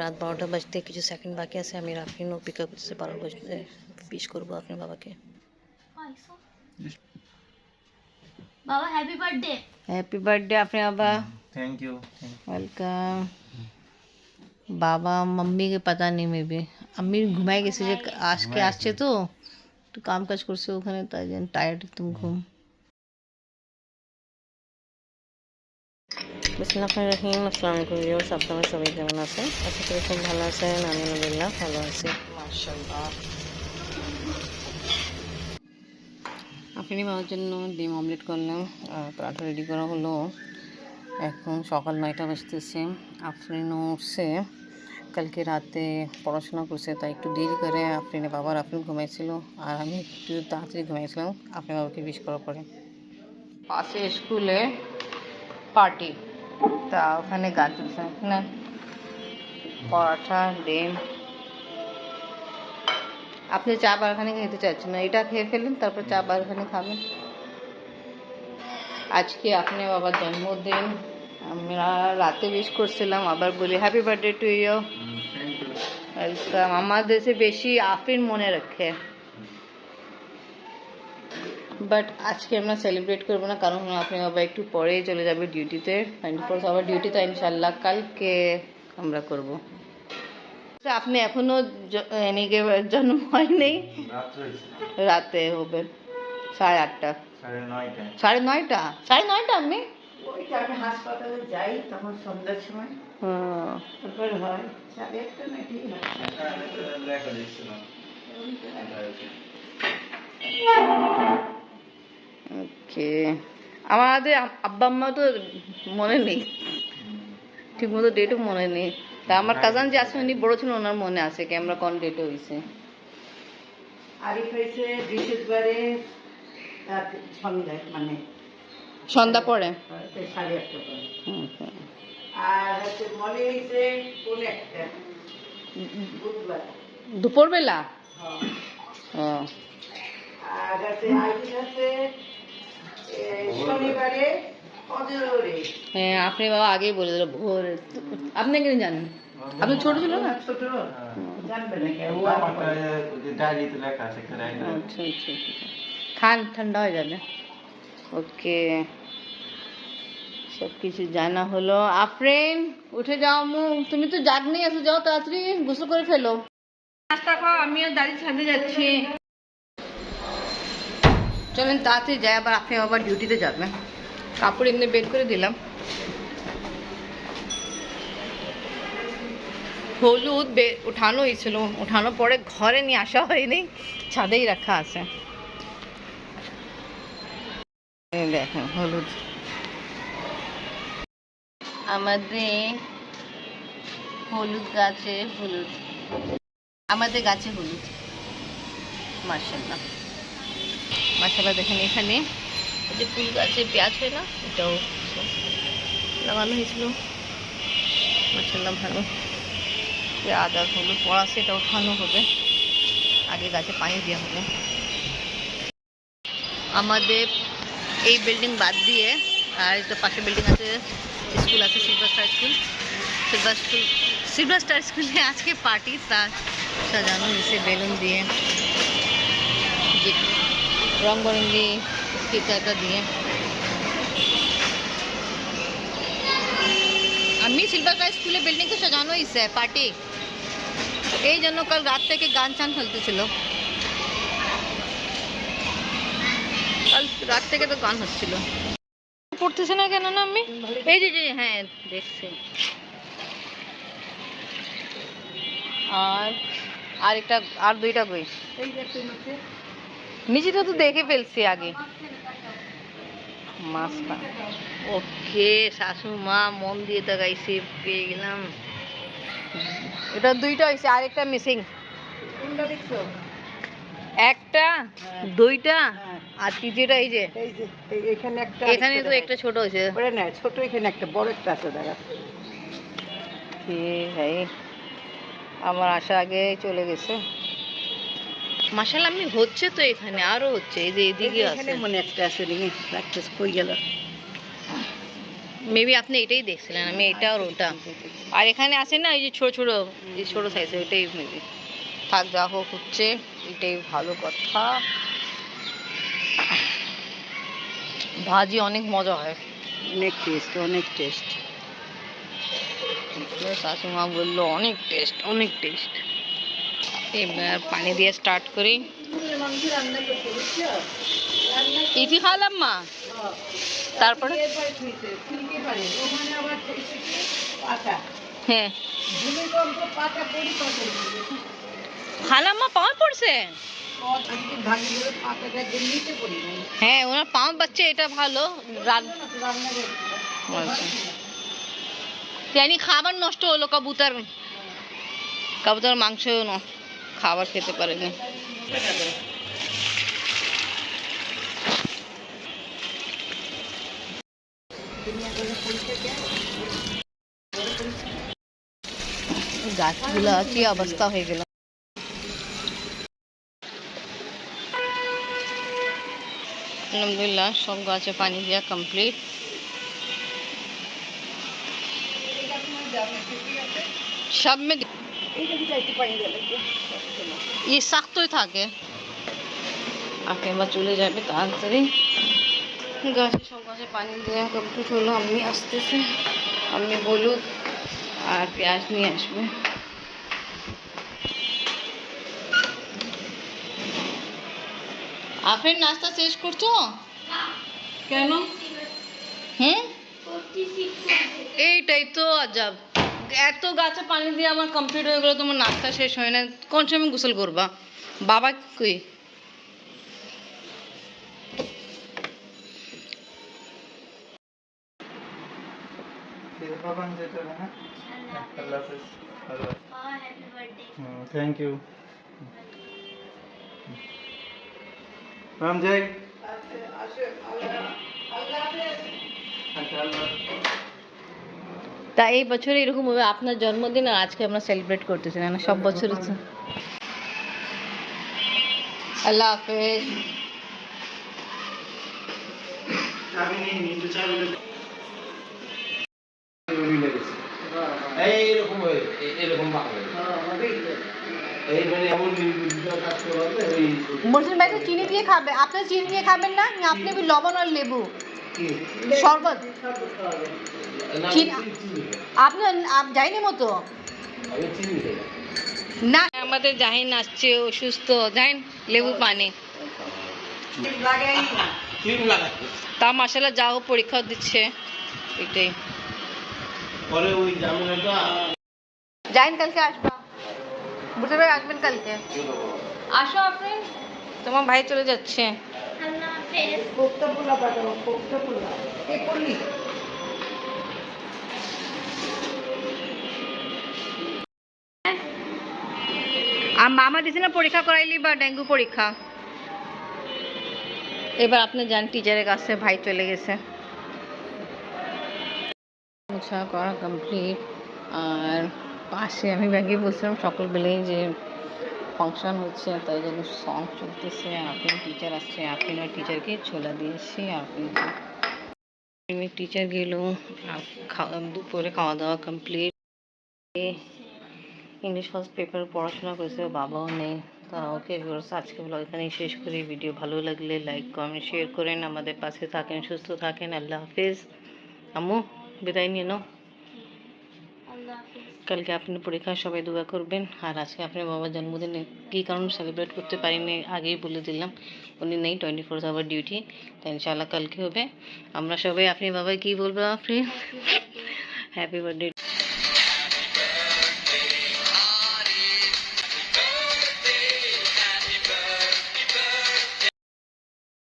রাত 12টা বাজতে কিছু সেকেন্ড বাকি আছে। আমি রাফিনও পিক আপ করতেছে 12 বাজতে। উইশ করবো আপনার বাবাকে। बाबा हैप्पी बर्थडे। हैप्पी बर्थडे आपने बाबा। Thank you. वेलकम। बाबा मम्मी के पता नहीं मे बी अम्मी घुमाई গেছে যে আজকে আসছে তো একটু কাম কাজ করছে ওখানে, তাই জন্য টায়ার্ড একদম ঘুম। বিসমিল্লাহির রহমানির রহিম। আসসালামু আলাইকুম ভিউয়ার্স, আপনারা সবাই কেমন আছেন? আশা করি খুব ভালো আছেন। আমি আলহামদুলিল্লাহ ভালো আছি, মাশাআল্লাহ। আপনি বাবার জন্য ডিম অমলেট করলাম আর পরাঠা রেডি করা হলো। এখন সকাল 9টা বাজতেছে। আফরিনও উঠছে, কালকে রাতে পড়াশোনা করছে তাই একটু দেরি করে আফরিনের বাবার আফরিন ঘুমাইছিল আর আমি একটু তাড়াতাড়ি ঘুমাইছিলাম আপনার বাবাকে উইশ করার পরে। পাশে স্কুলে পার্টি, তা ওখানে গান চলছে না, পরাঠা ডিম। আপনি চা বারখানে খেতে চাচ্ছেন না, এটা খেয়ে ফেলুন তারপর চা বারখানে খাবেন। আজকে আপনি বাবার জন্মদিন, আমরা রাতে উইশ করছিলাম, আবার বলি happy birthday to you. Welcome. আমাদের দেশে বেশি আফরিন মনে রাখে, বাট আজকে আমরা সেলিব্রেট করবো না, কারণ আপনি বাবা একটু পরেই চলে যাবে ডিউটিতে। 24 আওয়ার ডিউটি, তো ইনশাল্লাহ কালকে আমরা করব। আপনি এখনো জন্ম হয়নি, রাতে হবে 8:30 9:30 9:30 আমি হাসপাতালে যাই তখন সন্ধ্যার সময়। তারপরে হয় 1:30 না, ঠিক ওকে। আমাদের আব্বা আম্মা তো মনে নেই ঠিক মতো, ডেটও মনে নেই। তা আমার কাজান যে আছে উনি বড় ছিল, ওনার মনে আছে কি আমরা কোন ডেটে হয়েছে। আরিফ হয়েছে বৃহস্পতিবারে সন্ধ্যায়, মানে সন্ধ্যা পরে 8:30 পরে। আর হচ্ছে মনে হয়েছে কোন একটা বুধবার দুপুরবেলা। আর হচ্ছে আইডিস আছে শনিবারে অজরে। হ্যাঁ আপনি বাবা আগেই বলে দিল ভোর। আপনি কেন জানেন? আপনি ছোট ছিল না? ছোট জানবে না কেন? ডায়েরিতে লেখা আছে। আচ্ছা আচ্ছা, খান ঠান্ডা হয়ে যাবে। ওকে, সব কিছু জানা হলো। আফরিন উঠে যাও, তুমি তো জাগ নেই আছো, যাও তাড়াতাড়ি গোসল করে ফেলো, নাস্তা খাও। আমিও দাঁড়িয়ে ছাদে যাচ্ছি, চলেন তাড়াতাড়ি যাই, আবার আপনি আবার ডিউটিতে যাবেন। কাপড় এমনি বের করে দিলাম। হলুদ উঠানো হয়েছিল, উঠানোর পরে ঘরে নিয়ে আসা হয়নি, ছাদেই রাখা আছে। দেখেন হলুদ, আমাদের হলুদ গাছে হলুদ, আমাদের গাছে হলুদ। মাশাআল্লাহ মাশাআল্লাহ। দেখেন এখানে যে ফুল গাছে পেঁয়াজ হয় না, এটাও লাগানো হয়েছিল। মাশাআল্লাহ ভালো। আদা হলুদ পড়া আছে, এটা উঠানো হবে, আগে গাছে পানি দেওয়া হবে। আমাদের এই বিল্ডিং বাদ দিয়ে আর একটা পাশে বিল্ডিং আছে, স্কুল আছে, silver star school. Silver star স্কুলে আজকে পার্টি, তা সাজানো হয়েছে বেলুন দিয়ে, যে রং বেরঙ্গি স্টিকারটা দিয়ে। আমি সিলভার স্টার স্কুলে বিল্ডিং তো সাজানো হয়েছে পার্টি, এই জন্য কাল রাত থেকে গান চান চলতেছিল, কাল রাত থেকে তো গান হচ্ছিল। পড়তেছে না কেন না আমি? এই যে হ্যাঁ দেখছি। আর একটা আর দুইটা বই নিচেটা তো দেখে ফেলছি আগে। মাছটা ওকে, শাশু মা মন দিয়ে তো গাইছি, পেয়ে গেলাম। এটা দুইটা হয়েছে, আরেকটা মিসিং। কোনটা দেখছো? একটা দুইটা আর তৃতীয়টা এই যে এখানে একটা, এখানে তো একটা ছোট হয়েছে। ওরে না ছোট, এখানে একটা বড় একটা আছে। দাঁড়া, ভাই আমার আশা আগে চলে গেছে। মাশাআল্লাহ আমি হচ্ছে তো, এখানে আরো হচ্ছে, এই যে এদিকে আছে, এখানে মনে একটা আছে, রিঙে প্র্যাকটিস কই গেল। মেবি আপনি এটাই দেখছিলেন, আমি এটা আর ওটা। আর এখানে আছে না এই যে ছোট ছোট, এই ছোট সাইজের, ওইটাই মেবি। থাক, যা হোক হচ্ছে, এটাই ভালো কথা। ভাজি অনেক মজা হয়। অনেক টেস্ট, অনেক টেস্ট। শাশুমা বললো অনেক টেস্ট, অনেক টেস্ট। এবার পানি দিয়ে স্টার্ট করি। মাংস রান্না করতে বুঝছো? ইতি খালাম মা, তারপরে ওখানে আবার পাতা হ্যাঁ ভূমিকম্প পাতা পরিপাক খালাম মা পাওয়া পড়ছে। ভাগি করে পাতাটা নিতে পড়ি নাই হ্যাঁ, ওনার পাম্প বাচ্চা, এটা ভালো। রান্না করতে আচ্ছা, জানি খাবার নষ্ট হলো, কবুতর কবুতর মাংস খাবার খেতে পারেনি। গাছগুলো কি অবস্থা হয়ে গেল। আলহামদুলিল্লাহ সব গাছে পানি দেওয়া কমপ্লিট। সব में ये শক্তই থাকে। আপনি এবার চলে যাবে তাড়াতাড়ি। গাছে সব গাছে পানি দেওয়া কমপ্লিট হলো। আমি আসতেছি, আমি বলুক আর পেঁয়াজ নিয়ে আসবে। আপনার নাস্তা শেষ করছো কেন? হুম, এইটাই তো আজব, এত গাছে পানি দিয়ে আমার কমপ্লিট হয়ে গেলো, তোমার নাস্তা শেষ হয় না, কোন সময় গোসল করবা? বাবা কই? Thank you. রাম যাই। তা এই বছরে এরকম হবে, আপনার জন্মদিন আর আজকে আমরা সেলিব্রেট করতেছি না, সব বছর হচ্ছে। আল্লাহ হাফেজ। এইরকম এরকম এই মানে এমন কাজ করবে ওই মরসিন ভাই তো চিনি দিয়ে খাবে, আপনি চিনি দিয়ে খাবেন না? আপনি भी লবণ আর লেবু শরবত আপনি যাইনি মতো না। আমাদের জাহিন আসছে, অসুস্থ, জাহিন লেবু পানি তা মাসাল্লাহ, যা হোক পরীক্ষা দিচ্ছে, এটাই। পরে ওই জামিনটা জাহিন কালকে আসবা, বুঝতে ভাই আসবেন কালকে, আসো আপনি, তোমার ভাই চলে যাচ্ছে। আল্লাহ হাফেজ। কোফতা পোলা পাঠাবো, কোফতা পোলা এই করলি আর মামা দিছে না পরীক্ষা করাইলি বা ডেঙ্গু পরীক্ষা। এবার আপনি যান টিচারের কাছে, ভাই চলে গেছে। মোছা করা কমপ্লিট। আর পাশে আমি ব্যাগে বলছিলাম সকালবেলায় যে ফাংশন হচ্ছে, তাই জন্য সং চলতেছে। আপনি টিচার আসছে, আপনি টিচারকে ছোলা দিয়েছি। আপনি টিচার গেল, দুপুরে খাওয়া দাওয়া কমপ্লিট। ইংলিশ ফার্স্ট পেপার পড়াশোনা করেছে, বাবাও নেই। তা ওকে আজকে ব্লগ এখানেই শেষ করি। ভিডিও ভালো লাগলে লাইক কমেন্ট শেয়ার করেন, আমাদের পাশে থাকেন, সুস্থ থাকেন। আল্লাহ হাফিজ। আম্মু বিদায় নিয়ে নাও। আল্লাহ হাফেজ। কালকে আপনার পরীক্ষা, সবাই দোয়া করবেন। আর আজকে আপনার বাবার জন্মদিনে কী কারণে সেলিব্রেট করতে পারিনি আগেই বলে দিলাম, উনি নেই, 24 আওয়ার ডিউটি। তাই ইনশাআল্লাহ কালকে হবে। আমরা সবাই আপনি বাবাই কী বলবো, আপনি হ্যাপি বার্থডে।